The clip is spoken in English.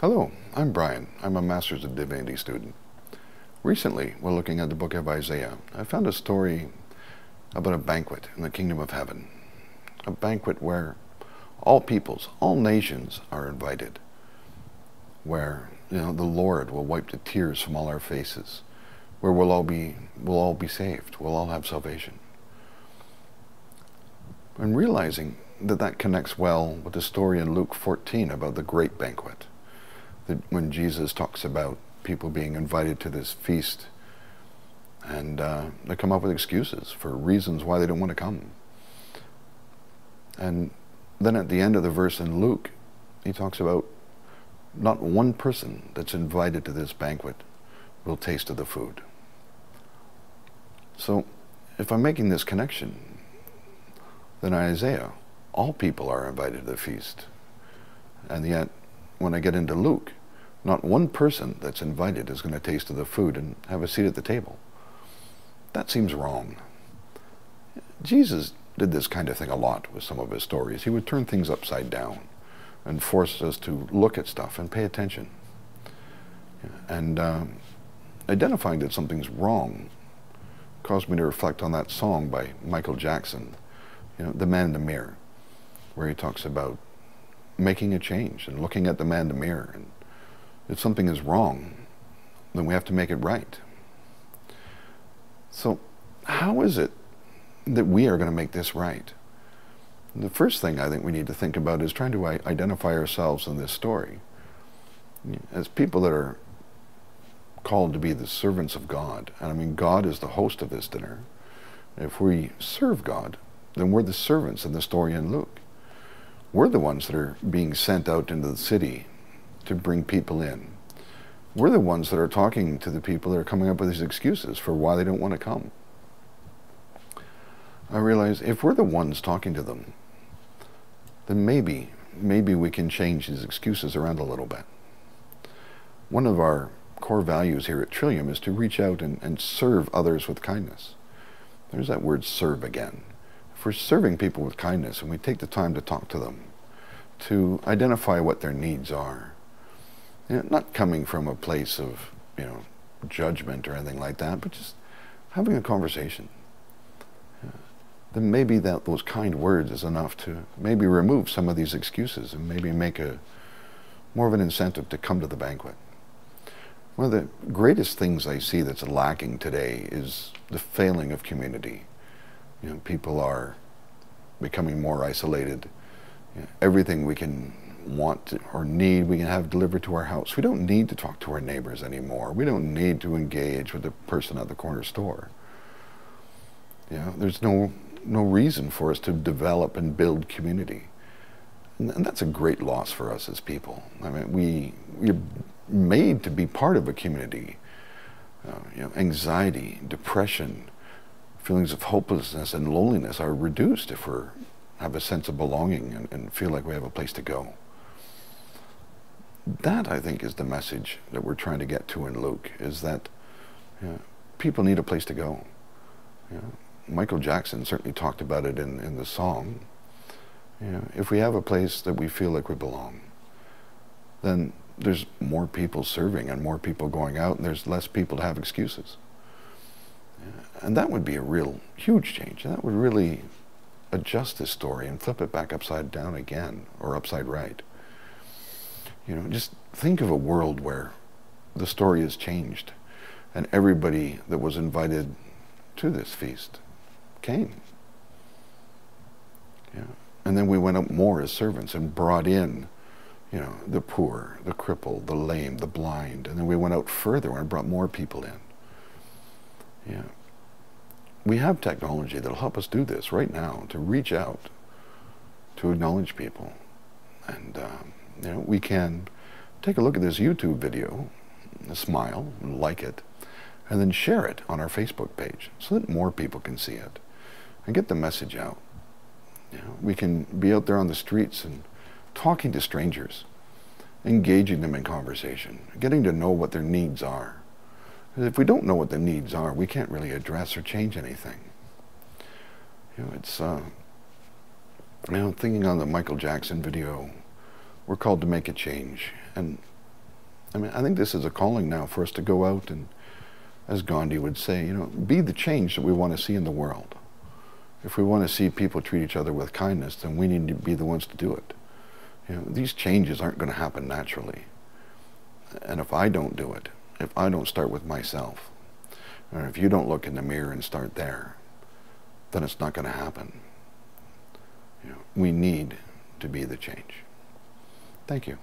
Hello, I'm Brian. I'm a Master's of Divinity student. Recently, while looking at the book of Isaiah, I found a story about a banquet in the kingdom of heaven. A banquet where all peoples, all nations are invited. Where, the Lord will wipe the tears from all our faces. Where we'll all be saved. We'll all have salvation. And realizing that that connects well with the story in Luke 14 about the Great Banquet. When Jesus talks about people being invited to this feast and they come up with excuses for reasons why they don't want to come. And then at the end of the verse in Luke, he talks about not one person that's invited to this banquet will taste of the food. So if I'm making this connection, then in Isaiah, all people are invited to the feast. And yet, when I get into Luke, not one person that's invited is going to taste of the food and have a seat at the table. That seems wrong. Jesus did this kind of thing a lot with some of his stories. He would turn things upside down and force us to look at stuff and pay attention. And identifying that something's wrong caused me to reflect on that song by Michael Jackson, The Man in the Mirror, where he talks about making a change and looking at the man in the mirror. And if something is wrong, then we have to make it right. So how is it that we are going to make this right? The first thing I think we need to think about is trying to identify ourselves in this story as people that are called to be the servants of God. And I mean, God is the host of this dinner. If we serve God, then we're the servants in the story in Luke. We're the ones that are being sent out into the city to bring people in. We're the ones that are talking to the people that are coming up with these excuses for why they don't want to come. I realize if we're the ones talking to them, then maybe we can change these excuses around a little bit. One of our core values here at Trillium is to reach out and serve others with kindness. There's that word serve again. If we're serving people with kindness and we take the time to talk to them, to identify what their needs are, not coming from a place of judgment or anything like that, but just having a conversation, then maybe those kind words is enough to maybe remove some of these excuses and maybe make more of an incentive to come to the banquet. One of the greatest things I see that's lacking today is the failing of community. People are becoming more isolated. Everything we can want or need, we can have delivered to our house. We don't need to talk to our neighbors anymore. We don't need to engage with the person at the corner store. There's no reason for us to develop and build community. And that's a great loss for us as people. I mean, we're made to be part of a community. Anxiety, depression, feelings of hopelessness and loneliness are reduced if we have a sense of belonging and feel like we have a place to go. That, I think, is the message that we're trying to get to in Luke, is that people need a place to go. Michael Jackson certainly talked about it in the song. If we have a place that we feel like we belong, then there's more people serving and more people going out, and there's less people to have excuses. And that would be a real huge change. That would really adjust this story and flip it back upside down again, or upside right. Just think of a world where the story has changed and everybody that was invited to this feast came. And then we went up more as servants and brought in the poor, the crippled, the lame, the blind, and then we went out further and brought more people in. We have technology that'll help us do this right now, to reach out, to acknowledge people. And we can take a look at this YouTube video, smile, and like it, and then share it on our Facebook page so that more people can see it and get the message out. We can be out there on the streets and talking to strangers, engaging them in conversation, getting to know what their needs are. If we don't know what the needs are, we can't really address or change anything. It's thinking on the Michael Jackson video, we're called to make a change. And I mean, I think this is a calling now for us to go out and, as Gandhi would say, you know, be the change that we want to see in the world. If we want to see people treat each other with kindness, then we need to be the ones to do it. You know, these changes aren't going to happen naturally. And if I don't do it, if I don't start with myself, or if you don't look in the mirror and start there, then it's not going to happen. You know, we need to be the change. Thank you.